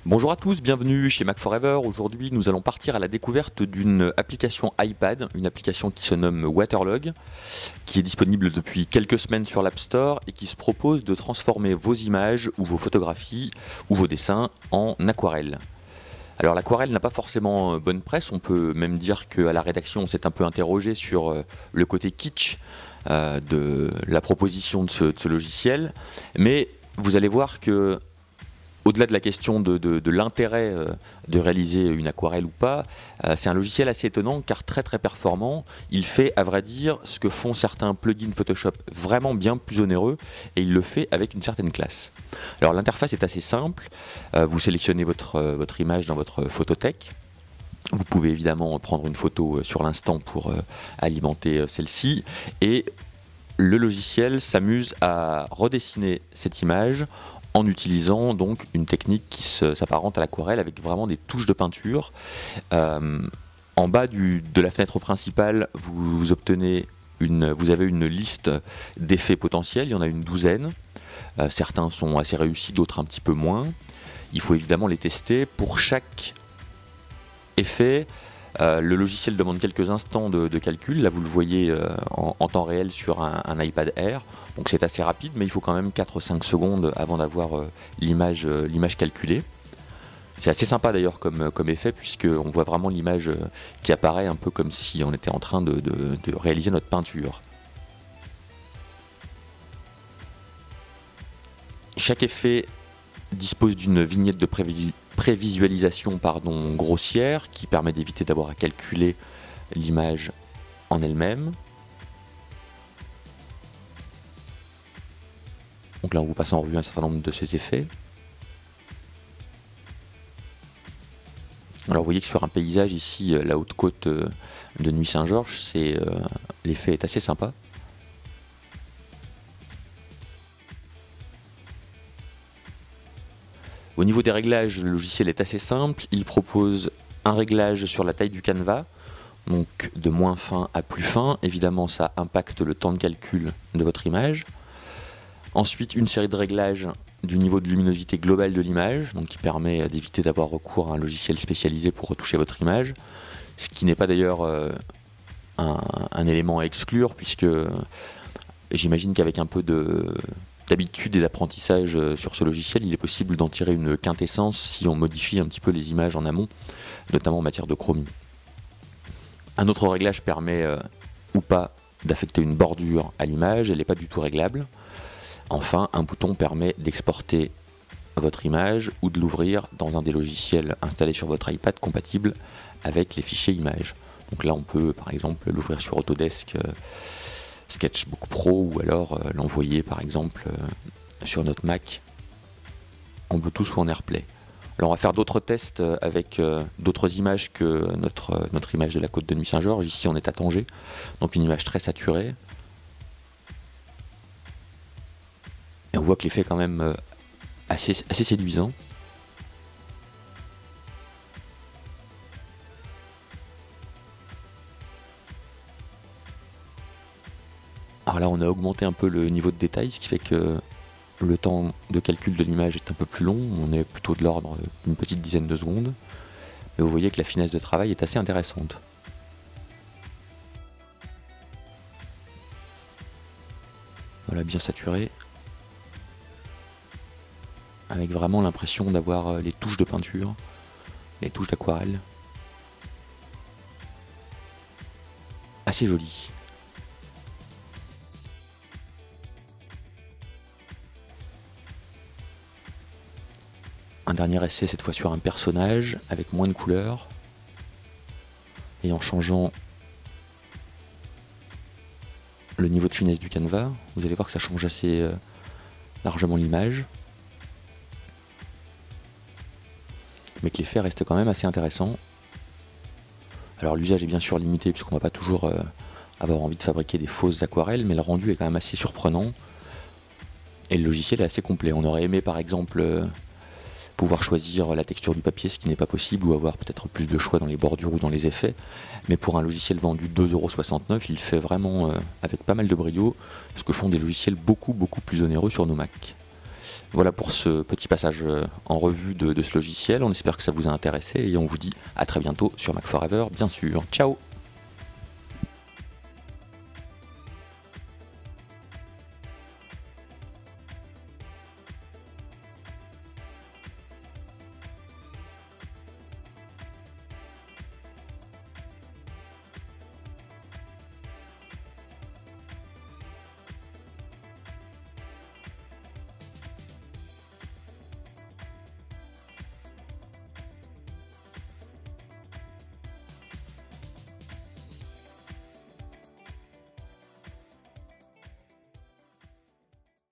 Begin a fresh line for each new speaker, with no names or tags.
Bonjour à tous, bienvenue chez Mac Forever. Aujourd'hui, nous allons partir à la découverte d'une application iPad, une application qui se nomme Waterlog, qui est disponible depuis quelques semaines sur l'App Store et qui se propose de transformer vos images ou vos photographies ou vos dessins en aquarelle. Alors l'aquarelle n'a pas forcément bonne presse, on peut même dire qu'à la rédaction on s'est un peu interrogé sur le côté kitsch de la proposition de ce logiciel, mais vous allez voir que au-delà de la question de l'intérêt de réaliser une aquarelle ou pas, c'est un logiciel assez étonnant car très très performant. Il fait à vrai dire ce que font certains plugins Photoshop vraiment bien plus onéreux et il le fait avec une certaine classe. Alors l'interface est assez simple, vous sélectionnez votre image dans votre photothèque. Vous pouvez évidemment prendre une photo sur l'instant pour alimenter celle-ci et le logiciel s'amuse à redessiner cette image en utilisant donc une technique qui s'apparente à l'aquarelle avec vraiment des touches de peinture. En bas de la fenêtre principale, vous avez une liste d'effets potentiels, il y en a une douzaine. Certains sont assez réussis, d'autres un petit peu moins. Il faut évidemment les tester. Pour chaque effet, le logiciel demande quelques instants de calcul. Là, vous le voyez en temps réel sur un iPad Air. Donc c'est assez rapide, mais il faut quand même 4-5 secondes avant d'avoir l'image calculée. C'est assez sympa d'ailleurs comme effet, puisqu'on voit vraiment l'image qui apparaît un peu comme si on était en train de réaliser notre peinture. Chaque effet dispose d'une vignette de prévisualisation grossière qui permet d'éviter d'avoir à calculer l'image en elle-même. Donc là on vous passe en revue un certain nombre de ces effets. Alors vous voyez que sur un paysage ici, la haute côte de Nuits-Saint-Georges, l'effet est assez sympa. Au niveau des réglages, le logiciel est assez simple. Il propose un réglage sur la taille du canevas, donc de moins fin à plus fin. Évidemment, ça impacte le temps de calcul de votre image. Ensuite, une série de réglages du niveau de luminosité globale de l'image, donc qui permet d'éviter d'avoir recours à un logiciel spécialisé pour retoucher votre image, ce qui n'est pas d'ailleurs un élément à exclure, puisque j'imagine qu'avec un peu d'habitude et d'apprentissage sur ce logiciel, il est possible d'en tirer une quintessence si on modifie un petit peu les images en amont, notamment en matière de chromie. Un autre réglage permet ou pas d'affecter une bordure à l'image, elle n'est pas du tout réglable. Enfin, un bouton permet d'exporter votre image ou de l'ouvrir dans un des logiciels installés sur votre iPad compatible avec les fichiers images. Donc là, on peut par exemple l'ouvrir sur Autodesk Sketchbook Pro ou alors l'envoyer par exemple sur notre Mac en Bluetooth ou en AirPlay. Alors on va faire d'autres tests avec d'autres images que notre image de la côte de Nuits-Saint-Georges. Ici on est à Tanger, donc une image très saturée. Et on voit que l'effet est quand même assez séduisant. Alors là on a augmenté un peu le niveau de détail, ce qui fait que le temps de calcul de l'image est un peu plus long, on est plutôt de l'ordre d'une petite dizaine de secondes. Mais vous voyez que la finesse de travail est assez intéressante. Voilà, bien saturé. Avec vraiment l'impression d'avoir les touches de peinture, les touches d'aquarelle. Assez joli. Un dernier essai cette fois sur un personnage avec moins de couleurs. Et en changeant le niveau de finesse du canevas, vous allez voir que ça change assez largement l'image. Mais que l'effet reste quand même assez intéressant. Alors l'usage est bien sûr limité puisqu'on ne va pas toujours avoir envie de fabriquer des fausses aquarelles, mais le rendu est quand même assez surprenant. Et le logiciel est assez complet. On aurait aimé par exemple pouvoir choisir la texture du papier, ce qui n'est pas possible, ou avoir peut-être plus de choix dans les bordures ou dans les effets. Mais pour un logiciel vendu 2,69 €, il fait vraiment avec pas mal de brio ce que font des logiciels beaucoup plus onéreux sur nos Mac. Voilà pour ce petit passage en revue de ce logiciel. On espère que ça vous a intéressé et on vous dit à très bientôt sur Mac Forever, bien sûr. Ciao!